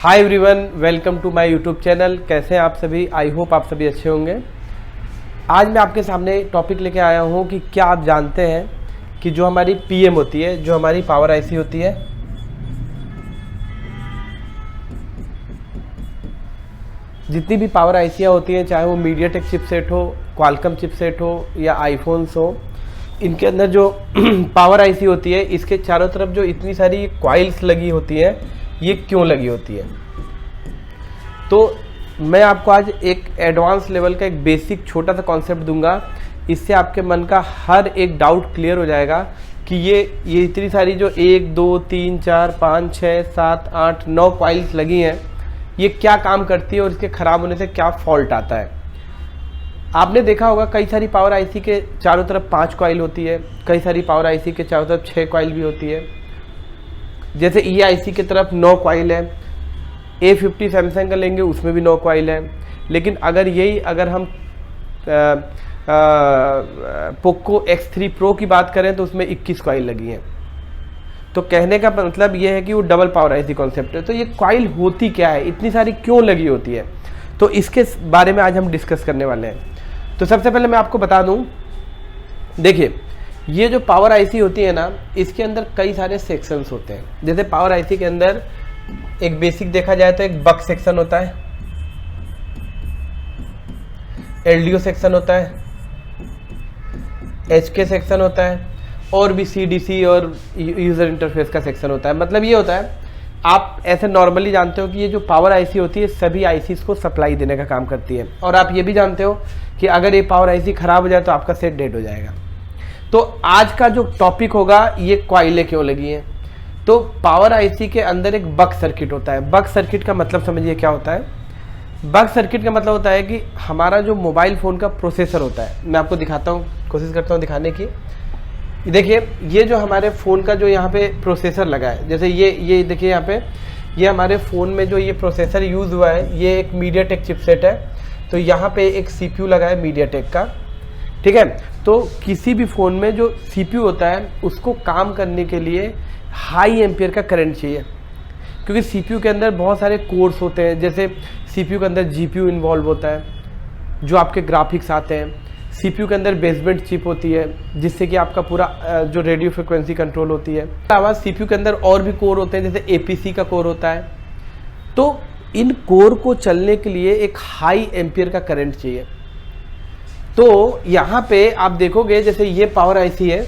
Hi everyone, welcome to my YouTube channel. कैसे हैं आप सभी? आई होप आप सभी अच्छे होंगे। आज मैं आपके सामने टॉपिक लेके आया हूं कि क्या आप जानते हैं कि जो हमारी पीएम होती है, जो हमारी पावर आईसी होती है, जितनी भी पावर आईसियाँ होती हैं, चाहे वो मीडियाटेक चिपसेट हो, क्वालकॉम चिपसेट हो या आईफोन्स हो, इनके अंदर जो पावर आईसी होती है, इसके चारों तरफ जो इतनी सारी कॉइल्स लगी होती हैं, ये क्यों लगी होती है? तो मैं आपको आज एक एडवांस लेवल का एक बेसिक छोटा सा कॉन्सेप्ट दूंगा। इससे आपके मन का हर एक डाउट क्लियर हो जाएगा कि ये इतनी सारी जो 1 2 3 4 5 6 7 8 9 कॉइल्स लगी हैं, ये क्या काम करती है और इसके ख़राब होने से क्या फॉल्ट आता है। आपने देखा होगा कई सारी पावर आईसी के चारों तरफ 5 कॉइल होती है, कई सारी पावर आईसी के चारों तरफ 6 कॉइल भी होती है। जैसे ई आईसी की तरफ 9 कॉइल है, A50 सैमसंग का लेंगे उसमें भी 9 कॉइल है। लेकिन अगर हम पोको X3 Pro की बात करें तो उसमें 21 कॉइल लगी हैं। तो कहने का मतलब ये है कि वो डबल पावर आईसी कॉन्सेप्ट है। तो ये कॉइल होती क्या है, इतनी सारी क्यों लगी होती है, तो इसके बारे में आज हम डिस्कस करने वाले हैं। तो सबसे पहले मैं आपको बता दूं, देखिए ये जो पावर आईसी होती है ना, इसके अंदर कई सारे सेक्शंस होते हैं। जैसे पावर आईसी के अंदर एक बेसिक देखा जाए तो एक बक सेक्शन होता है, एलडीओ सेक्शन होता है, एचके सेक्शन होता है, और भी सीडीसी और यूजर इंटरफेस का सेक्शन होता है। मतलब ये होता है, आप ऐसे नॉर्मली जानते हो कि ये जो पावर आईसी होती है सभी आईसीज को सप्लाई देने का काम करती है। और आप ये भी जानते हो कि अगर ये पावर आईसी खराब हो जाए तो आपका सेट डेड हो जाएगा। तो आज का जो टॉपिक होगा, ये कॉइलें क्यों लगी हैं। तो पावर आईसी के अंदर एक बक सर्किट होता है। बक सर्किट का मतलब समझिए क्या होता है। बक सर्किट का मतलब होता है कि हमारा जो मोबाइल फ़ोन का प्रोसेसर होता है, मैं आपको दिखाता हूँ, कोशिश करता हूँ दिखाने की। देखिए ये जो हमारे फ़ोन का जो यहाँ पे प्रोसेसर लगा है, जैसे ये देखिए यहाँ पे, ये हमारे फ़ोन में जो ये प्रोसेसर यूज़ हुआ है, ये एक मीडियाटेक चिपसेट है। तो यहाँ पे एक सीपीयू लगा है मीडियाटेक का, ठीक है। तो किसी भी फ़ोन में जो सीपीयू होता है, उसको काम करने के लिए हाई एम्पियर का करंट चाहिए, क्योंकि सीपीयू के अंदर बहुत सारे कोर्स होते हैं। जैसे सीपीयू के अंदर जीपीयू इन्वॉल्व होता है, जो आपके ग्राफिक्स आते हैं। सीपीयू के अंदर बेसबैंड चिप होती है, जिससे कि आपका पूरा जो रेडियो फ्रिक्वेंसी कंट्रोल होती है। अलावा सीपीयू के अंदर और भी कोर होते हैं, जैसे एपीसी का कोर होता है। तो इन कोर को चलने के लिए एक हाई एम्पियर का करंट चाहिए। तो यहाँ पे आप देखोगे, जैसे ये पावर आईसी है,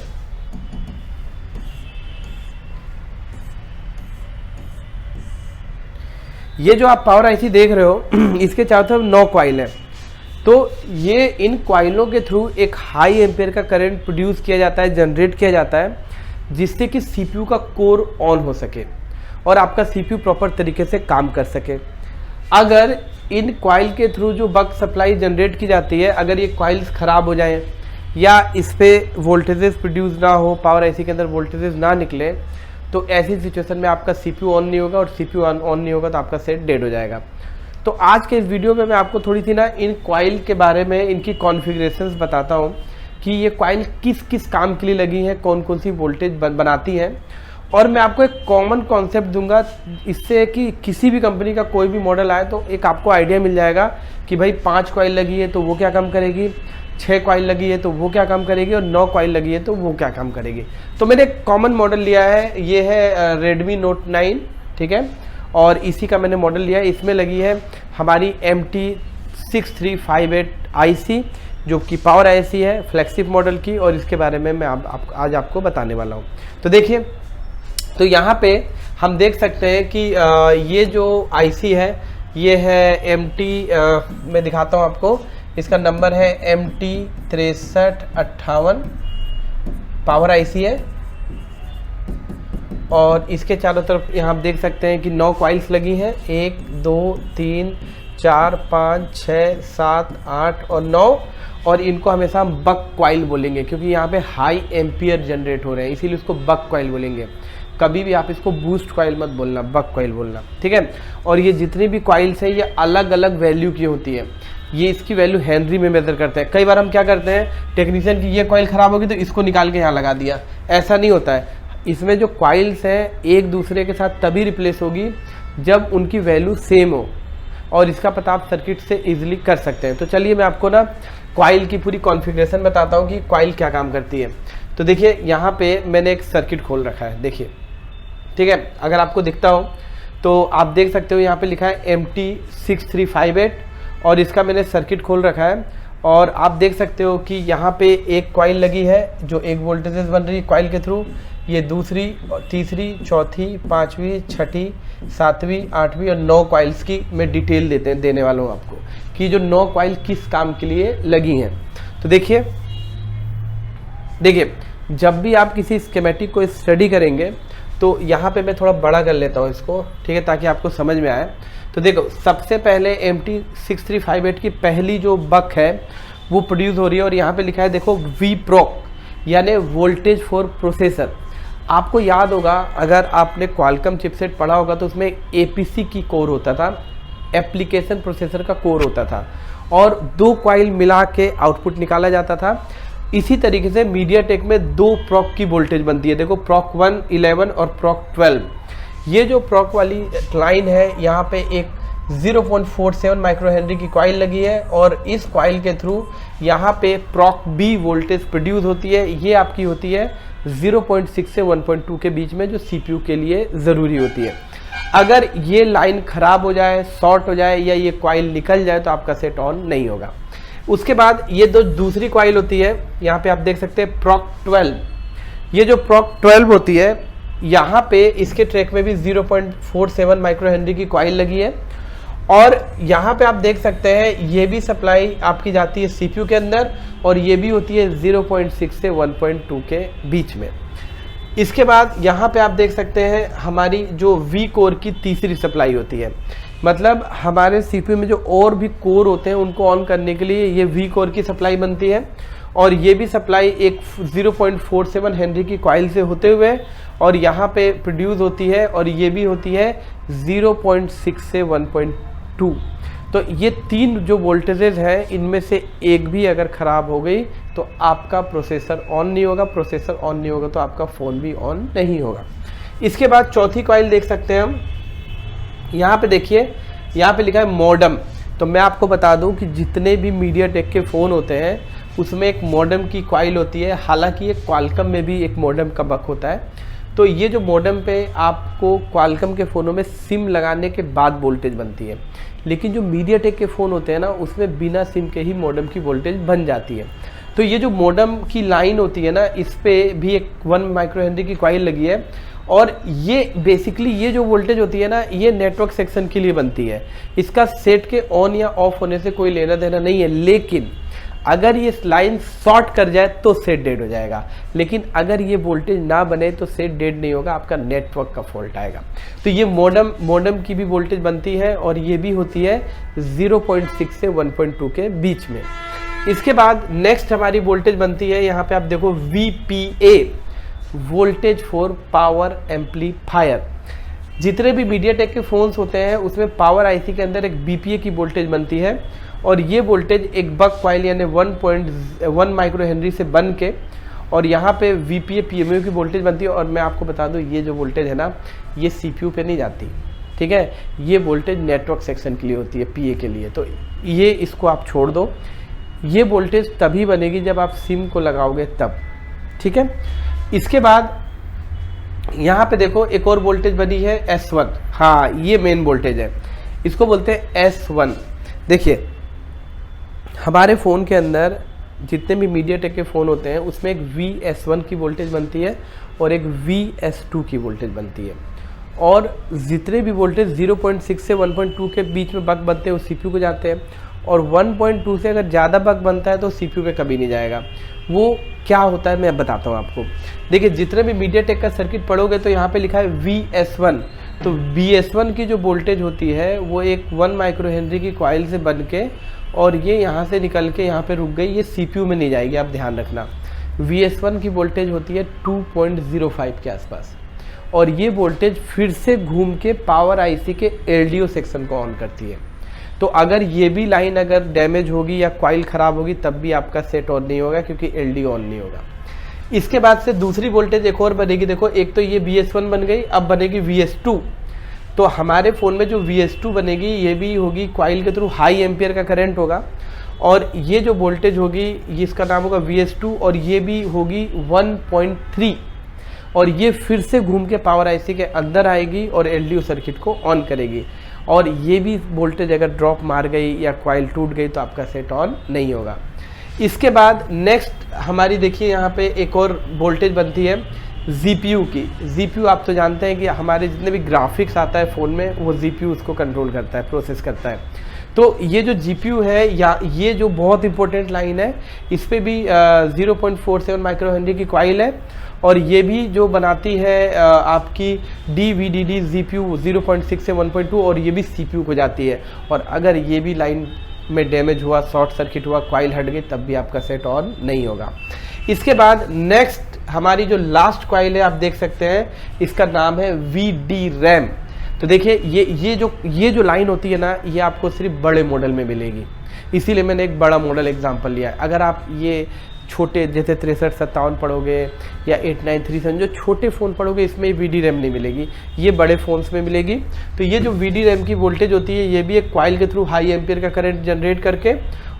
ये जो आप पावर आईसी देख रहे हो, इसके चारों तरफ 9 कॉइल है। तो ये इन कॉइलों के थ्रू एक हाई एम्पियर का करंट प्रोड्यूस किया जाता है, जनरेट किया जाता है, जिससे कि सीपीयू का कोर ऑन हो सके और आपका सीपीयू प्रॉपर तरीके से काम कर सके। अगर इन कॉइल के थ्रू जो बक सप्लाई जनरेट की जाती है, अगर ये कॉइल्स ख़राब हो जाएं या इस पर वोल्टेजेस प्रोड्यूस ना हो, पावर आईसी के अंदर वोल्टेजेस ना निकले, तो ऐसी सिचुएशन में आपका सीपीयू ऑन नहीं होगा, और सीपीयू ऑन नहीं होगा तो आपका सेट डेड हो जाएगा। तो आज के इस वीडियो में मैं आपको थोड़ी सी ना इन कॉइल के बारे में, इनकी कॉन्फ़िगरेशंस बताता हूँ कि ये कॉइल किस किस काम के लिए लगी हैं, कौन कौन सी वोल्टेज बनाती हैं। और मैं आपको एक कॉमन कॉन्सेप्ट दूंगा, इससे कि किसी भी कंपनी का कोई भी मॉडल आए तो एक आपको आइडिया मिल जाएगा कि भाई 5 कॉइल लगी है तो वो क्या काम करेगी, 6 कॉइल लगी है तो वो क्या काम करेगी, और 9 कॉइल लगी है तो वो क्या काम करेगी। तो मैंने एक कॉमन मॉडल लिया है, ये है Redmi Note 9, ठीक है, और इसी का मैंने मॉडल लिया है। इसमें लगी है हमारी MT6358 आईसी, जो कि पावर आईसी है फ्लैगशिप मॉडल की, और इसके बारे में मैं आज आपको बताने वाला हूँ। तो देखिए, तो यहाँ पे हम देख सकते हैं कि ये जो आईसी है, ये है मैं दिखाता हूँ आपको, इसका नंबर है MT6358 पावर आईसी है। और इसके चारों तरफ यहाँ आप देख सकते हैं कि 9 कॉइल्स लगी हैं, 1 2 3 4 5 6 7 8 और 9। और इनको हमेशा हम बक कॉइल बोलेंगे, क्योंकि यहाँ पे हाई एम्पियर जनरेट हो रहे हैं, इसीलिए इसको बक कॉइल बोलेंगे। कभी भी आप इसको बूस्ट कॉइल मत बोलना, बक कॉइल बोलना, ठीक है। और ये जितनी भी कॉइल्स है, ये अलग अलग वैल्यू की होती है। ये इसकी वैल्यू हेनरी में मेजर करते हैं। कई बार हम क्या करते हैं, टेक्नीशियन की ये कॉइल ख़राब होगी तो इसको निकाल के यहाँ लगा दिया, ऐसा नहीं होता है। इसमें जो कॉइल्स हैं एक दूसरे के साथ तभी रिप्लेस होगी जब उनकी वैल्यू सेम हो, और इसका पता आप सर्किट से इजीली कर सकते हैं। तो चलिए मैं आपको ना कॉइल की पूरी कॉन्फ़िगरेशन बताता हूँ कि कॉइल क्या काम करती है। तो देखिए यहाँ पे मैंने एक सर्किट खोल रखा है, देखिए, ठीक है। अगर आपको दिखता हो तो आप देख सकते हो यहाँ पे लिखा है MT6358 और इसका मैंने सर्किट खोल रखा है। और आप देख सकते हो कि यहाँ पे एक कॉइल लगी है जो एक वोल्टेजेस बन रही है कॉइल के थ्रू, ये दूसरी, तीसरी, चौथी, पाँचवीं, छठी, सातवीं, आठवीं और 9 कॉइल्स की मैं डिटेल देने वाला हूँ आपको कि जो 9 कॉइल किस काम के लिए लगी हैं। तो देखिए जब भी आप किसी स्कीमेटिक को स्टडी करेंगे तो यहाँ पे मैं थोड़ा बड़ा कर लेता हूँ इसको, ठीक है, ताकि आपको समझ में आए। तो देखो सबसे पहले MT6358 की पहली जो बक है वो प्रोड्यूस हो रही है और यहाँ पे लिखा है देखो VPROC यानी वोल्टेज फॉर प्रोसेसर। आपको याद होगा अगर आपने क्वालकॉम चिपसेट पढ़ा होगा तो उसमें APC की कोर होता था, एप्लीकेशन प्रोसेसर का कोर होता था, और 2 कॉइल मिला के आउटपुट निकाला जाता था। इसी तरीके से मीडियाटेक में 2 प्रॉक की वोल्टेज बनती है, देखो प्रॉक 1, 11 और प्रॉक 12। ये जो प्रॉक वाली लाइन है यहाँ पे एक 0.47 माइक्रो हेनरी की कॉइल लगी है और इस कॉइल के थ्रू यहाँ पे प्रॉक B वोल्टेज प्रोड्यूस होती है। ये आपकी होती है 0.6 से 1.2 के बीच में, जो CPU के लिए ज़रूरी होती है। अगर ये लाइन ख़राब हो जाए, शॉर्ट हो जाए या ये कॉइल निकल जाए तो आपका सेट ऑन नहीं होगा। उसके बाद ये दूसरी कॉइल होती है, यहाँ पे आप देख सकते हैं प्रॉक 12। ये जो प्रॉक 12 होती है यहाँ पे इसके ट्रैक में भी 0.47 माइक्रो हेनरी की कॉइल लगी है और यहाँ पे आप देख सकते हैं ये भी सप्लाई आपकी जाती है CPU के अंदर और ये भी होती है 0.6 से 1.2 के बीच में। इसके बाद यहाँ पे आप देख सकते हैं हमारी जो V कोर की तीसरी सप्लाई होती है, मतलब हमारे CPU में जो और भी कोर होते हैं उनको ऑन करने के लिए ये V कोर की सप्लाई बनती है और ये भी सप्लाई एक 0.47 हेनरी की कॉइल से होते हुए और यहाँ पे प्रोड्यूस होती है और ये भी होती है 0.6 से 1.2। तो ये 3 जो वोल्टेजेस हैं इनमें से एक भी अगर ख़राब हो गई तो आपका प्रोसेसर ऑन नहीं होगा, प्रोसेसर ऑन नहीं होगा तो आपका फ़ोन भी ऑन नहीं होगा। इसके बाद चौथी कॉइल देख सकते हैं हम, यहाँ पे देखिए, यहाँ पे लिखा है मॉडम। तो मैं आपको बता दूं कि जितने भी मीडियाटेक के फ़ोन होते हैं उसमें एक मॉडम की कॉइल होती है, हालांकि ये क्वालकॉम में भी एक मॉडम का बक होता है। तो ये जो मॉडम पे आपको क्वालकॉम के फ़ोनों में सिम लगाने के बाद वोल्टेज बनती है, लेकिन जो मीडियाटेक के फ़ोन होते हैं ना उसमें बिना सिम के ही मॉडम की वोल्टेज बन जाती है। तो ये जो मॉडम की लाइन होती है ना इस पर भी एक 1 माइक्रो हेनरी की कॉइल लगी है और ये बेसिकली ये जो वोल्टेज होती है ना ये नेटवर्क सेक्शन के लिए बनती है। इसका सेट के ऑन या ऑफ होने से कोई लेना देना नहीं है, लेकिन अगर ये लाइन शॉर्ट कर जाए तो सेट डेड हो जाएगा, लेकिन अगर ये वोल्टेज ना बने तो सेट डेड नहीं होगा, आपका नेटवर्क का फॉल्ट आएगा। तो ये मॉडम की भी वोल्टेज बनती है और ये भी होती है 0.6 से 1.2 के बीच में। इसके बाद नेक्स्ट हमारी वोल्टेज बनती है, यहाँ पे आप देखो VPA, voltage for power amplifier. जितने भी मीडियाटेक के फ़ोन्स होते हैं उसमें पावर आईसी के अंदर एक BPA की वोल्टेज बनती है और ये वोल्टेज एक बक कॉइल यानी 1.1 माइक्रो हेनरी से बन के और यहाँ पे VPA PMU की वोल्टेज बनती है। और मैं आपको बता दूँ ये जो वोल्टेज है ना ये CPU पे नहीं जाती, ठीक है, ये वोल्टेज नेटवर्क सेक्शन के लिए होती है, PA के लिए। तो ये इसको आप छोड़ दो, ये वोल्टेज तभी बनेगी जब आप सिम को लगाओगे तब, ठीक है। इसके बाद यहाँ पे देखो एक और वोल्टेज बनी है S1, हाँ ये मेन वोल्टेज है, इसको बोलते हैं S1। देखिए हमारे फ़ोन के अंदर जितने भी मीडियाटेक के फ़ोन होते हैं उसमें एक VS1 की वोल्टेज बनती है और एक VS2 की वोल्टेज बनती है और जितने भी वोल्टेज 0.6 से 1.2 के बीच में बक बनते हैं वो CPU को जाते हैं और 1.2 से अगर ज़्यादा बक बनता है तो CPU पे कभी नहीं जाएगा। वो क्या होता है मैं बताता हूँ आपको। देखिए जितने भी मीडियाटेक का सर्किट पढ़ोगे तो यहाँ पे लिखा है VS1, तो VS1 की जो वोल्टेज होती है वो एक 1 माइक्रो हेनरी की कॉइल से बन के और ये यहाँ से निकल के यहाँ पे रुक गई, ये CPU में नहीं जाएगी, आप ध्यान रखना। VS1 की वोल्टेज होती है 2.05 के आसपास और ये वोल्टेज फिर से घूम के पावर आईसी के LDO सेक्शन को ऑन करती है। तो अगर ये भी लाइन अगर डैमेज होगी या कॉइल ख़राब होगी तब भी आपका सेट ऑन नहीं होगा क्योंकि LDO ऑन नहीं होगा। इसके बाद से दूसरी वोल्टेज एक और बनेगी, देखो एक तो ये VS1 बन गई, अब बनेगी VS2। तो हमारे फ़ोन में जो VS2 बनेगी ये भी होगी कॉइल के थ्रू हाई एम्पियर का करंट होगा, और ये जो वोल्टेज होगी इसका नाम होगा VS2, और ये भी होगी 1.3, और ये फिर से घूम के पावर आईसी के अंदर आएगी और LDO सर्किट को ऑन करेगी। और ये भी वोल्टेज अगर ड्रॉप मार गई या कॉइल टूट गई तो आपका सेट ऑन नहीं होगा। इसके बाद नेक्स्ट हमारी देखिए यहाँ पे एक और वोल्टेज बनती है GPU की। GPU आप तो जानते हैं कि हमारे जितने भी ग्राफिक्स आता है फ़ोन में वो GPU उसको कंट्रोल करता है, प्रोसेस करता है। तो ये जो GPU है या ये जो बहुत इंपॉर्टेंट लाइन है, इस पर भी 0.47 माइक्रो हेनरी की कॉइल है, और ये भी जो बनाती है आपकी DVDD GPU 0.6 से 1.2, और ये भी CPU को जाती है। और अगर ये भी लाइन में डैमेज हुआ, शॉर्ट सर्किट हुआ, कॉइल हट गई, तब भी आपका सेट ऑन नहीं होगा। इसके बाद नेक्स्ट हमारी जो लास्ट कॉइल है आप देख सकते हैं, इसका नाम है VDRAM। तो देखिए ये जो लाइन होती है ना, ये आपको सिर्फ बड़े मॉडल में मिलेगी, इसीलिए मैंने एक बड़ा मॉडल एग्जांपल लिया है। अगर आप ये छोटे जैसे 6357 पढ़ोगे या 8937 जो छोटे फ़ोन पढ़ोगे, इसमें VDRAM नहीं मिलेगी, ये बड़े फ़ोन्स में मिलेगी। तो ये जो VDRAM की वोल्टेज होती है, ये भी एक कॉइल के थ्रू हाई एम्पियर का करंट जनरेट करके,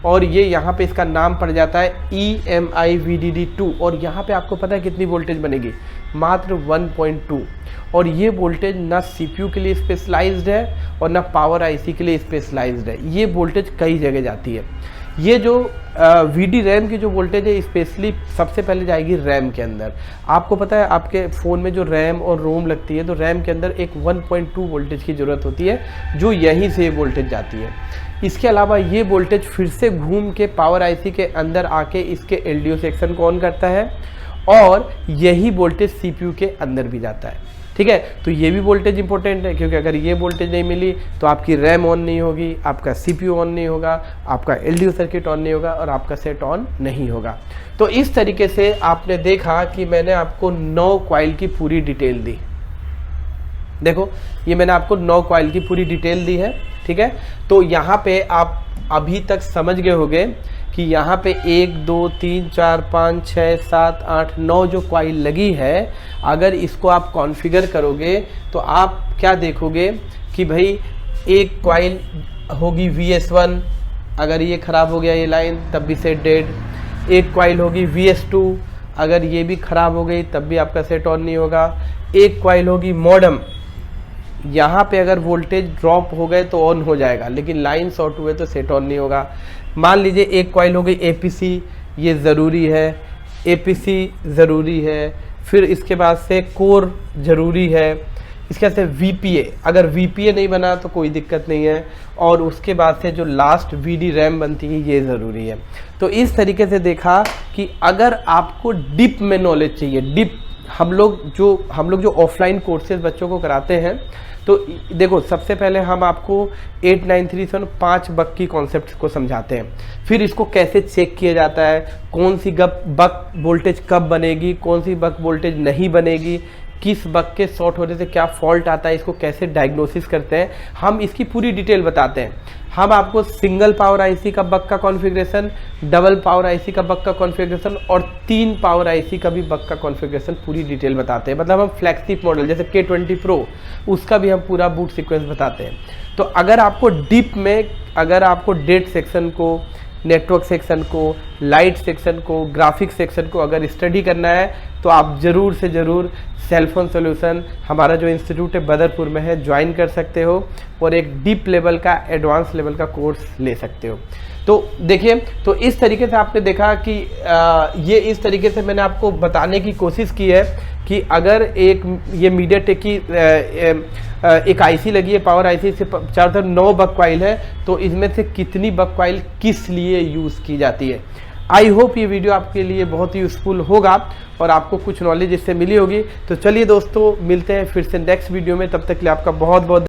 और ये यहाँ पे इसका नाम पड़ जाता है EMI VDD2, और यहाँ पे आपको पता है कितनी वोल्टेज बनेगी, मात्र 1.2। और ये वोल्टेज ना CPU के लिए स्पेशलाइज्ड है और ना पावर IC के लिए स्पेशलाइज्ड है, ये वोल्टेज कई जगह जाती है। ये जो VDRAM की जो वोल्टेज है स्पेशली सबसे पहले जाएगी रैम के अंदर। आपको पता है आपके फ़ोन में जो रैम और रोम लगती है, तो रैम के अंदर एक 1.2 वोल्टेज की ज़रूरत होती है, जो यहीं से वोल्टेज जाती है। इसके अलावा ये वोल्टेज फिर से घूम के पावर IC के अंदर आके इसके LDO सेक्शन को ऑन करता है, और यही वोल्टेज CPU के अंदर भी जाता है। ठीक है, तो ये भी वोल्टेज इंपॉर्टेंट है, क्योंकि अगर ये वोल्टेज नहीं मिली तो आपकी रैम ऑन नहीं होगी, आपका CPU ऑन नहीं होगा, आपका LDO सर्किट ऑन नहीं होगा, और आपका सेट ऑन नहीं होगा। तो इस तरीके से आपने देखा कि मैंने आपको 9 कॉइल की पूरी डिटेल दी। देखो ये मैंने आपको 9 कॉइल की पूरी डिटेल दी है। ठीक है, तो यहाँ पे आप अभी तक समझ गए होंगे कि यहाँ पे 1 2 3 4 5 6 7 8 9 जो कॉइल लगी है, अगर इसको आप कॉन्फ़िगर करोगे तो आप क्या देखोगे कि भाई एक कॉइल होगी VS1, अगर ये ख़राब हो गया ये लाइन तब भी सेट डेड। एक कॉइल होगी VS2, अगर ये भी ख़राब हो गई तब भी आपका सेट ऑन नहीं होगा। एक कॉइल होगी मॉडम, यहाँ पे अगर वोल्टेज ड्रॉप हो गए तो ऑन हो जाएगा, लेकिन लाइन शॉर्ट हुए तो सेट ऑन नहीं होगा। मान लीजिए एक कॉइल हो गई APC, ये ज़रूरी है, APC ज़रूरी है। फिर इसके बाद से कोर ज़रूरी है। इसके बाद से VPA, अगर VPA नहीं बना तो कोई दिक्कत नहीं है। और उसके बाद से जो लास्ट VDRAM बनती है ये ज़रूरी है। तो इस तरीके से देखा कि अगर आपको डिप में नॉलेज चाहिए, डिप हम लोग जो ऑफलाइन कोर्सेज बच्चों को कराते हैं, तो देखो सबसे पहले हम आपको 8937 5 बक की कॉन्सेप्ट को समझाते हैं, फिर इसको कैसे चेक किया जाता है, कौन सी बक वोल्टेज कब बनेगी, कौन सी बक वोल्टेज नहीं बनेगी, किस बक के शॉर्ट होने से क्या फॉल्ट आता है, इसको कैसे डायग्नोसिस करते हैं, हम इसकी पूरी डिटेल बताते हैं। हम आपको सिंगल पावर आईसी का बक का कॉन्फ़िगरेशन, डबल पावर आईसी का बक का कॉन्फ़िगरेशन और 3 पावर आईसी का भी बक का कॉन्फ़िगरेशन पूरी डिटेल बताते हैं। मतलब हम फ्लैगशिप मॉडल जैसे K20 Pro उसका भी हम पूरा बूट सीक्वेंस बताते हैं। तो अगर आपको डीप में, अगर आपको डेट सेक्शन को, नेटवर्क सेक्शन को, लाइट सेक्शन को, ग्राफिक सेक्शन को अगर स्टडी करना है तो आप ज़रूर से ज़रूर सेलफोन सॉल्यूशन हमारा जो इंस्टीट्यूट है बदरपुर में है, ज्वाइन कर सकते हो और एक डीप लेवल का, एडवांस लेवल का कोर्स ले सकते हो। तो देखिए, तो इस तरीके से आपने देखा कि ये इस तरीके से मैंने आपको बताने की कोशिश की है कि अगर ये मीडियाटेक की एक आईसी लगी है, पावर आईसी से चारों तरफ 9 बक कॉइल है, तो इसमें से कितनी बक कॉइल किस लिए यूज़ की जाती है। आई होप ये वीडियो आपके लिए बहुत ही यूज़फुल होगा और आपको कुछ नॉलेज इससे मिली होगी। तो चलिए दोस्तों, मिलते हैं फिर से नेक्स्ट वीडियो में, तब तक के लिए आपका बहुत बहुत